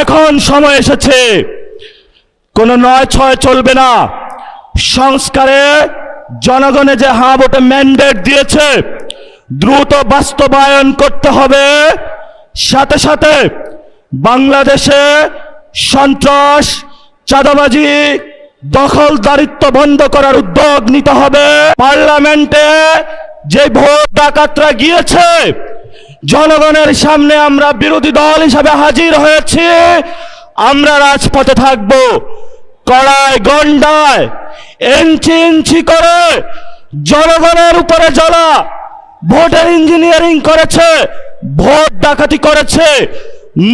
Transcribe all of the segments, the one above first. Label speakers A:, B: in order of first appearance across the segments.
A: এখন সময় এসেছে, কোনো নয় ছয় চলবে না। সংস্কারে জনগণে যে হ্যাঁ ভোটে ম্যান্ডেট দিয়েছে দ্রুত বাস্তবায়ন করতে হবে। সাথে সাথে বাংলাদেশে সন্ত্রাস, চাঁদাবাজি, দখলদারিত্ব বন্ধ করার উদ্যোগ নিতে হবে। পার্লামেন্টে যে ভোট ডাকাতরা গিয়েছে, জনগণের সামনে আমরা বিরোধী দল হিসাবে হাজির হয়েছি। আমরা রাজপথে থাকব, কড়ায় গন্ডায় ইঞ্চি ইঞ্চি করে জনগণের উপরে যারা ভোটের ইঞ্জিনিয়ারিং করেছে, ভোট ডাকাতি করেছে,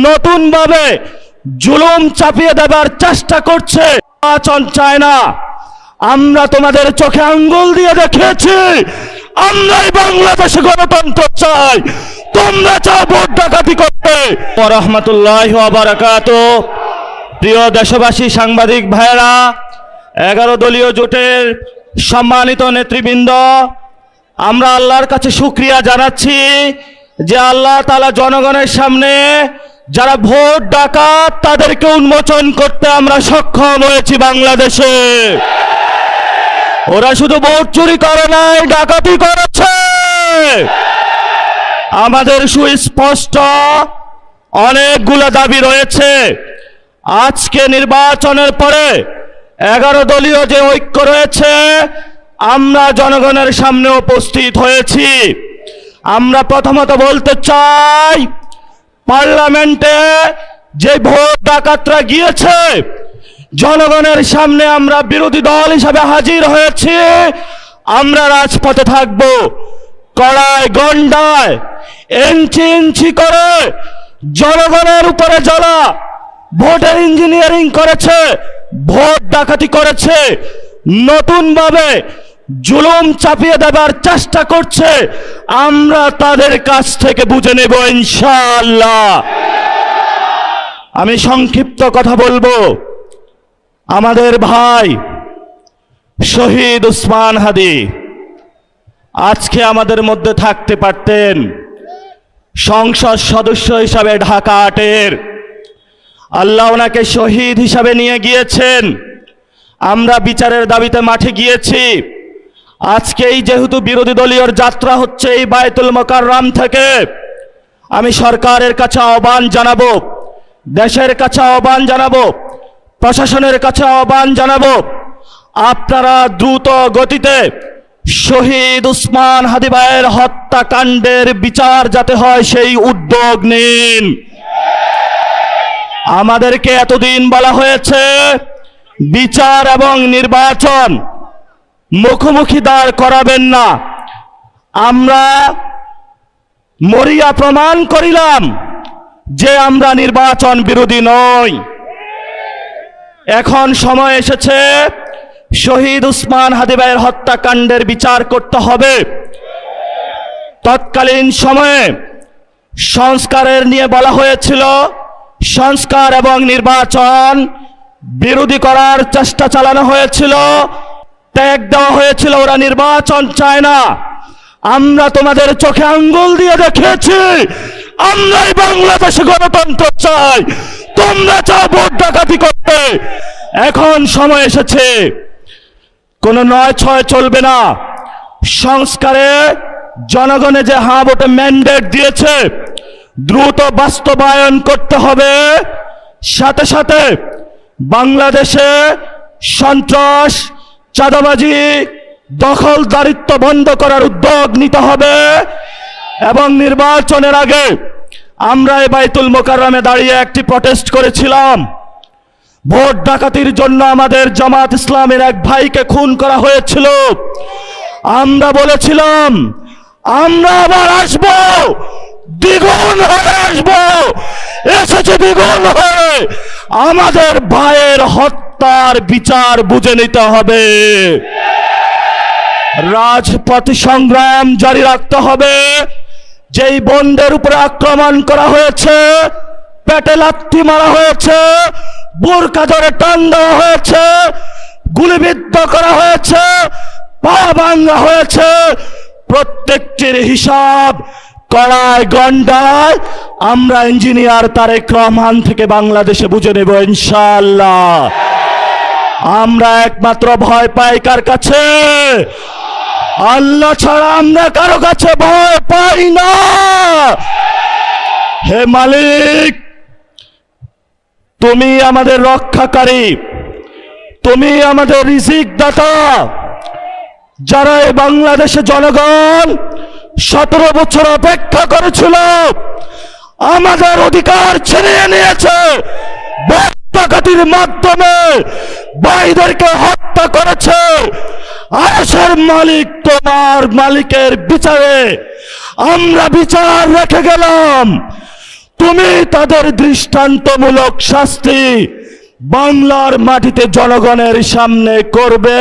A: নতুন ভাবে জুলুম চাপিয়ে দেবার চেষ্টা করছে, নির্বাচন চায় না। আমরা তোমাদের চোখে আঙ্গুল দিয়ে দেখিয়েছি আমরাই বাংলাদেশে গণতন্ত্র চাই, তোমরা চাও ভোট ডাকাতি করতে। ওয়া রাহমাতুল্লাহি ওয়া বারাকাতুহু। প্রিয় দেশবাসী, সাংবাদিক ভাইয়েরা, 11 দলীয় জোটের সম্মানিত নেতৃবৃন্দ, আমরা আল্লাহর কাছে শুকরিয়া জানাচ্ছি যে আল্লাহ তাআলা জনগণের সামনে যারা ভোট ডাকাত তাদেরকে উন্মোচন করতে আমরা সক্ষম হয়েছি। বাংলাদেশে ওরা শুধু ভোট চুরি করে নাই, ডাকাতি করেছে। আমাদের সুস্পষ্ট অনেকগুলো দাবি রয়েছে। আজকে নির্বাচনের পরে 11 দলীয় যে ঐক্য রয়েছে, আমরা জনগণের সামনে উপস্থিত হয়েছি। আমরা প্রথমত বলতে চাই, পার্লামেন্টে যে ভোট ডাকাতরা গিয়েছে, জনগণের সামনে আমরা বিরোধী দল হিসাবে হাজির হয়েছি। আমরা রাজপথে থাকব, কড়ায় গন্ডায় ইঞ্চি ইঞ্চি করে জনগণের উপরে যারা ভোটের ইঞ্জিনিয়ারিং করেছে, ভোট ডাকাতি করেছে, নতুন ভাবে জুলুম চাপিয়ে দেবার চেষ্টা করছে, আমরা তাদের কাছ থেকে বুঝে নেব ইনশাআল্লাহ। আমি সংক্ষিপ্ত কথা বলবো। আমাদের ভাই শহীদ উসমান হাদি আজকে আমাদের মধ্যে থাকতে পারতেন, সংসদ সদস্য হিসাবে ঢাকা 8-এর। আল্লাহ ওনাকে শহীদ হিসাবে নিয়ে গিয়েছেন। আমরা বিচারের দাবিতে মাঠে গিয়েছি। আজকেই যেহেতু বিরোধী দলীয় যাত্রা হচ্ছে এই বায়তুল মোকাররম থেকে, আমি সরকারের কাছে আহ্বান জানাবো, দেশের কাছে আহ্বান জানাবো, প্রশাসনের কাছে আহ্বান জানাবো, আপনারা দ্রুত গতিতে শহীদ উসমান হাদি ভাইয়ের হত্যাকাণ্ডের বিচার যাতে হয় সেই উদ্যোগ নিন। আমাদেরকে এতদিন বলা হয়েছে বিচার এবং নির্বাচন মুখোমুখি দাঁড় করাবেন না। আমরা মরিয়া প্রমাণ করিলাম যে আমরা নির্বাচন বিরোধী নই। এখন সময় এসেছে শহীদ উসমান হাদি ভাইয়ের হত্যাকাণ্ডের বিচার করতে হবে। তৎকালীন সময়ে সংস্কারের নিয়ে বলা হয়েছিল, সংস্কার এবং নির্বাচন বিরোধী করার চেষ্টা চালানো হয়েছিল, ত্যাগ দেওয়া হয়েছিল, ওরা নির্বাচন চায় না। আমরা তোমাদের চোখে আঙ্গুল দিয়ে দেখিয়েছি আমরাই বাংলাদেশে গণতন্ত্র চাই, তোমরা চাও ভোট ডাকাতি করতে। এখন সময় এসেছে, কোনো নয় ছয় চলবে না। সংস্কারে জনগণে যে হ্যাঁ ভোটে ম্যান্ডেট দিয়েছে দ্রুত বাস্তবায়ন করতে হবে। সাথে সাথে বাংলাদেশে সন্ত্রাস, চাঁদাবাজি, দখলদারিত্ব বন্ধ করার উদ্যোগ নিতে হবে। এবং নির্বাচনের আগে আমরা এই বায়তুল মোকাররমে দাঁড়িয়ে একটি প্রটেস্ট করেছিলাম। ভোট ডাকাতির জন্য আমাদের জামাত ইসলামের এক ভাইকে খুন করা হয়েছিল। আমরা বলেছিলাম আমরা আবার আসবো, দ্বিগুণ হয়ে আসবো। এসেছে দ্বিগুণ হয়ে। আমাদের ভাইয়ের হত্যার বিচার বুঝে নিতে হবে। রাজপথ সংগ্রাম জারি রাখতে হবে। যেই বোনদের উপরে আক্রমণ করা হয়েছে, পেটে লাথি মারা হয়েছে, বোরকা ধরে টান দেওয়া হয়েছে, গুলিবিদ্ধ করা হয়েছে, পা ভাঙা হয়েছে, প্রত্যেকটির হিসাব কড়ায় গন্ডায় আমরা ইঞ্জিনিয়ার তারেক রহমান থেকে বাংলাদেশে বুঝে নেব ইনশাআল্লাহ। আমরা একমাত্র ভয় পাই কার কাছে? আল্লাহ ছাড়া আমরা কারো কাছে ভয় পাই না। হে মালিক, তুমি আমাদের রক্ষাকারী, তুমি আমাদের রিজিক দাতা। যারা এই বাংলাদেশে জনগণ 17 বছর অপেক্ষা করেছিল, আমাদের অধিকার ছিনিয়ে নিয়েছে, ডাকাতির মাধ্যমে ভাইদেরকে হত্যা করেছে। আরশের মালিক তোমার মালিকের বিচারে আমরা বিচার রেখে গেলাম, তুমি তাদের দৃষ্টান্তমূলক শাস্তি বাংলার মাটিতে জনগণের সামনে করবে।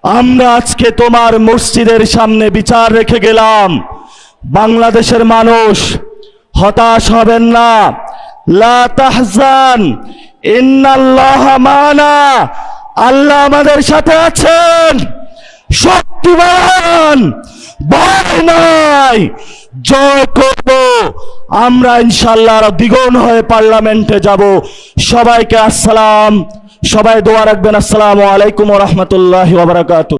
A: আমরা আজকে তোমার মসজিদের সামনে বিচার রেখে গেলাম। বাংলাদেশের মানুষ হতাশ হবেন না। লা তাহজান ইন্নাল্লাহা মানা, আল্লাহ আমাদের সাথে আছেন, শক্তিমান, ভয় নাই, জয় করব আমরা ইনশাআল্লাহ। দ্বিগুণ হয়ে পার্লামেন্টে যাব। সবাইকে আসসালাম, সবাই দোয়া রাখবেন। আসসালামু আলাইকুম ওয়া রাহমাতুল্লাহি ওয়া বারাকাতুহু।